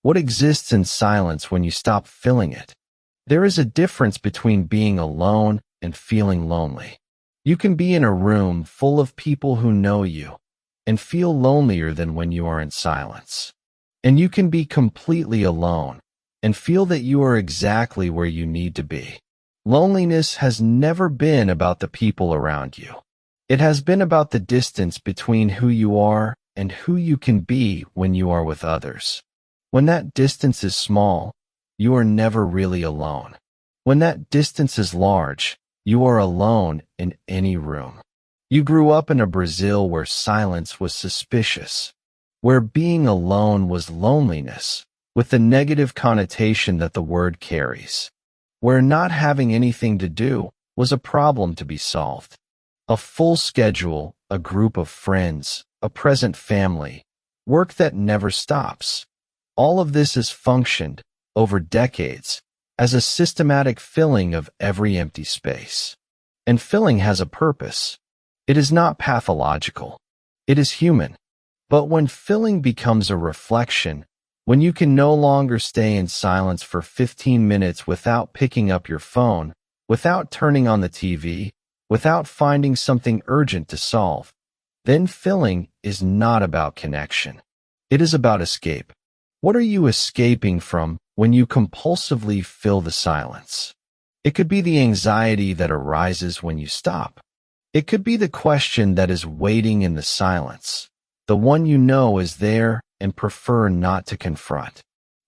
What exists in silence when you stop filling it? There is a difference between being alone and feeling lonely. You can be in a room full of people who know you and feel lonelier than when you are in silence. And you can be completely alone and feel that you are exactly where you need to be. Loneliness has never been about the people around you. It has been about the distance between who you are and who you can be when you are with others. When that distance is small, you are never really alone. When that distance is large, you are alone in any room. You grew up in a Brazil where silence was suspicious, where being alone was loneliness, with the negative connotation that the word carries, where not having anything to do was a problem to be solved. A full schedule, a group of friends, a present family, work that never stops. All of this has functioned, over decades, as a systematic filling of every empty space. And filling has a purpose. It is not pathological. It is human. But when filling becomes a reflection, when you can no longer stay in silence for 15 minutes without picking up your phone, without turning on the TV, without finding something urgent to solve, then filling is not about connection. It is about escape. What are you escaping from when you compulsively fill the silence? It could be the anxiety that arises when you stop. It could be the question that is waiting in the silence, the one you know is there and prefer not to confront.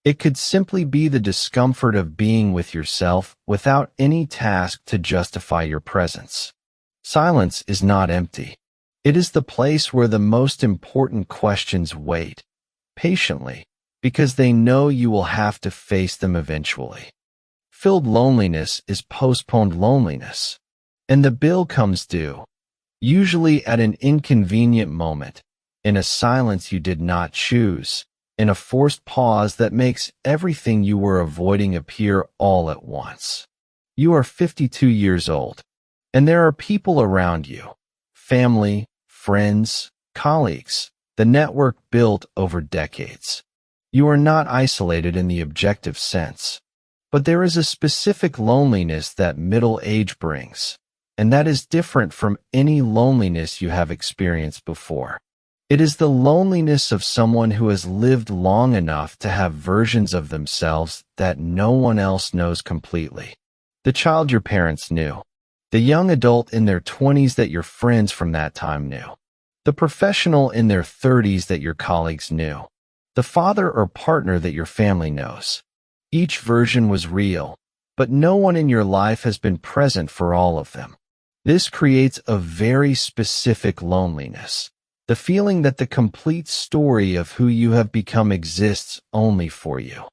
It could simply be the discomfort of being with yourself without any task to justify your presence. Silence is not empty. It is the place where the most important questions wait, patiently, because they know you will have to face them eventually. Filled loneliness is postponed loneliness, and the bill comes due, usually at an inconvenient moment, in a silence you did not choose, in a forced pause that makes everything you were avoiding appear all at once. You are 52 years old, and there are people around you, family, friends, colleagues, the network built over decades. You are not isolated in the objective sense, but there is a specific loneliness that middle age brings, and that is different from any loneliness you have experienced before. It is the loneliness of someone who has lived long enough to have versions of themselves that no one else knows completely. The child your parents knew, the young adult in their 20s that your friends from that time knew, the professional in their 30s that your colleagues knew, the father or partner that your family knows. Each version was real, but no one in your life has been present for all of them. This creates a very specific loneliness, the feeling that the complete story of who you have become exists only for you,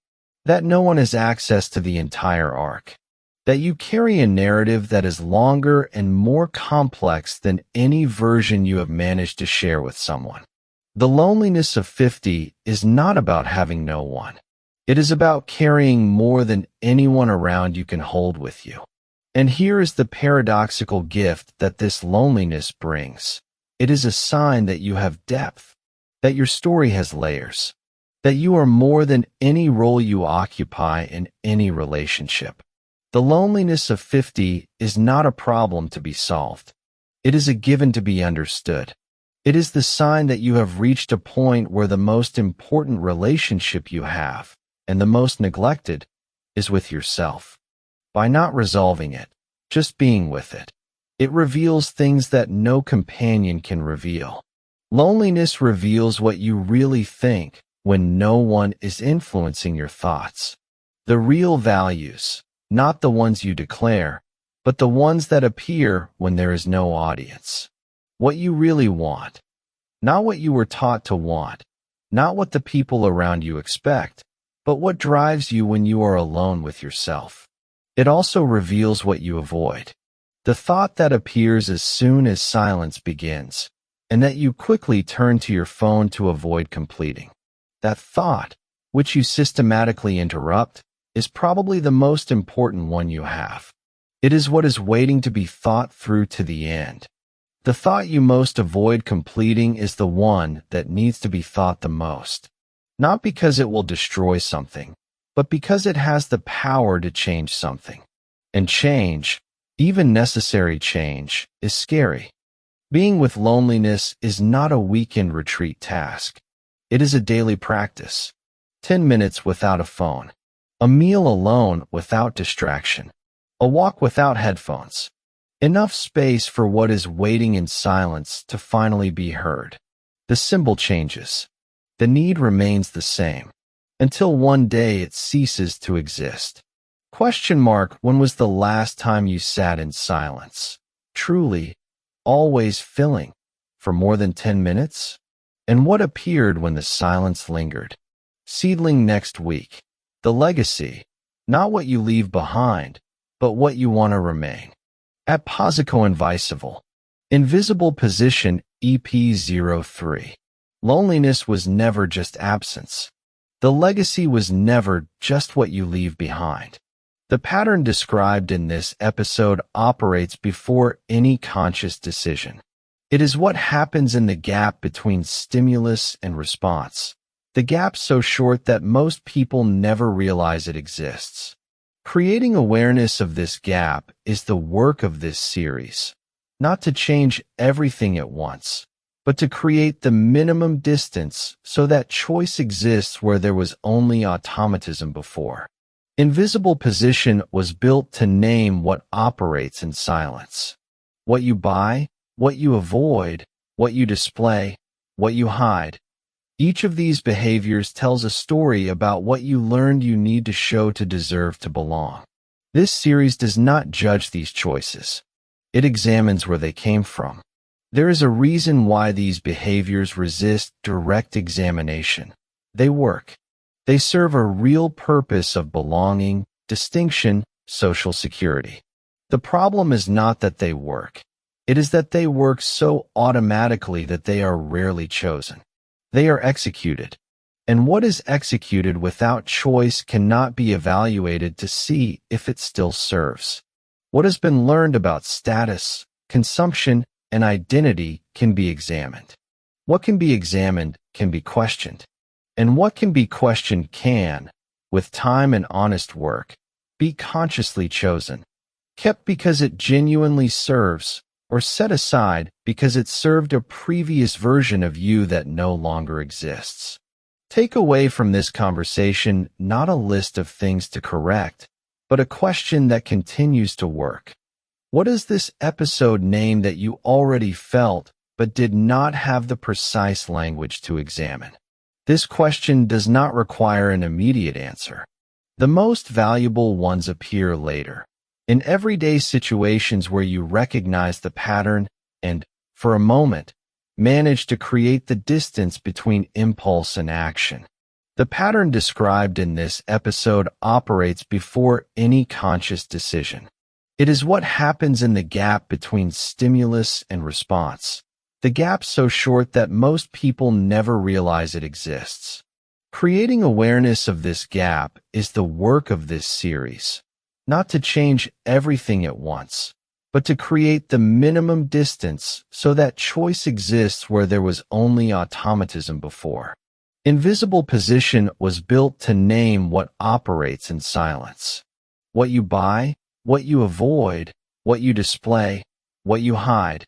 that no one has access to the entire arc, that you carry a narrative that is longer and more complex than any version you have managed to share with someone. The loneliness of 50 is not about having no one. It is about carrying more than anyone around you can hold with you. And here is the paradoxical gift that this loneliness brings. It is a sign that you have depth, that your story has layers, that you are more than any role you occupy in any relationship. The loneliness of 50 is not a problem to be solved. It is a given to be understood. It is the sign that you have reached a point where the most important relationship you have, and the most neglected, is with yourself. By not resolving it, just being with it, it reveals things that no companion can reveal. Loneliness reveals what you really think when no one is influencing your thoughts. The real values, not the ones you declare, but the ones that appear when there is no audience. What you really want, not what you were taught to want, not what the people around you expect, but what drives you when you are alone with yourself. It also reveals what you avoid, the thought that appears as soon as silence begins, and that you quickly turn to your phone to avoid completing. That thought, which you systematically interrupt, is probably the most important one you have. It is what is waiting to be thought through to the end. The thought you most avoid completing is the one that needs to be thought the most. not because it will destroy something, but because it has the power to change something. And change, even necessary change, is scary. Being with loneliness is not a weekend retreat task. It is a daily practice. 10 minutes without a phone. A meal alone without distraction. A walk without headphones. Enough space for what is waiting in silence to finally be heard. The symbol changes. The need remains the same. Until one day it ceases to exist. When was the last time you sat in silence? Truly, always filling, for more than 10 minutes? And what appeared when the silence lingered? Seedling next week. The legacy, not what you leave behind, but what you want to remain. At Posico Invisible. Invisible Position EP03. Loneliness was never just absence. The legacy was never just what you leave behind. The pattern described in this episode operates before any conscious decision. It is what happens in the gap between stimulus and response. The gap so short that most people never realize it exists. Creating awareness of this gap is the work of this series. Not to change everything at once, but to create the minimum distance so that choice exists where there was only automatism before. Invisible Position was built to name what operates in silence. What you buy, what you avoid, what you display, what you hide. Each of these behaviors tells a story about what you learned you need to show to deserve to belong. This series does not judge these choices. It examines where they came from. There is a reason why these behaviors resist direct examination. They work. They serve a real purpose of belonging, distinction, social security. The problem is not that they work. It is that they work so automatically that they are rarely chosen. They are executed. And what is executed without choice cannot be evaluated to see if it still serves. What has been learned about status, consumption, and identity can be examined. What can be examined can be questioned. And what can be questioned can, with time and honest work, be consciously chosen, kept because it genuinely serves, or set aside because it served a previous version of you that no longer exists. Take away from this conversation not a list of things to correct, but a question that continues to work. What is this episode name that you already felt but did not have the precise language to examine? This question does not require an immediate answer. The most valuable ones appear later, in everyday situations where you recognize the pattern and, for a moment, manage to create the distance between impulse and action. The pattern described in this episode operates before any conscious decision. It is what happens in the gap between stimulus and response. The gap so short that most people never realize it exists. Creating awareness of this gap is the work of this series. Not to change everything at once, but to create the minimum distance so that choice exists where there was only automatism before. Invisible Position was built to name what operates in silence. What you buy, what you avoid, what you display, what you hide.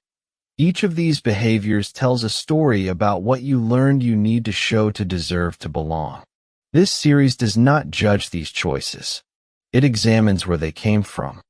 Each of these behaviors tells a story about what you learned you need to show to deserve to belong. This series does not judge these choices. It examines where they came from.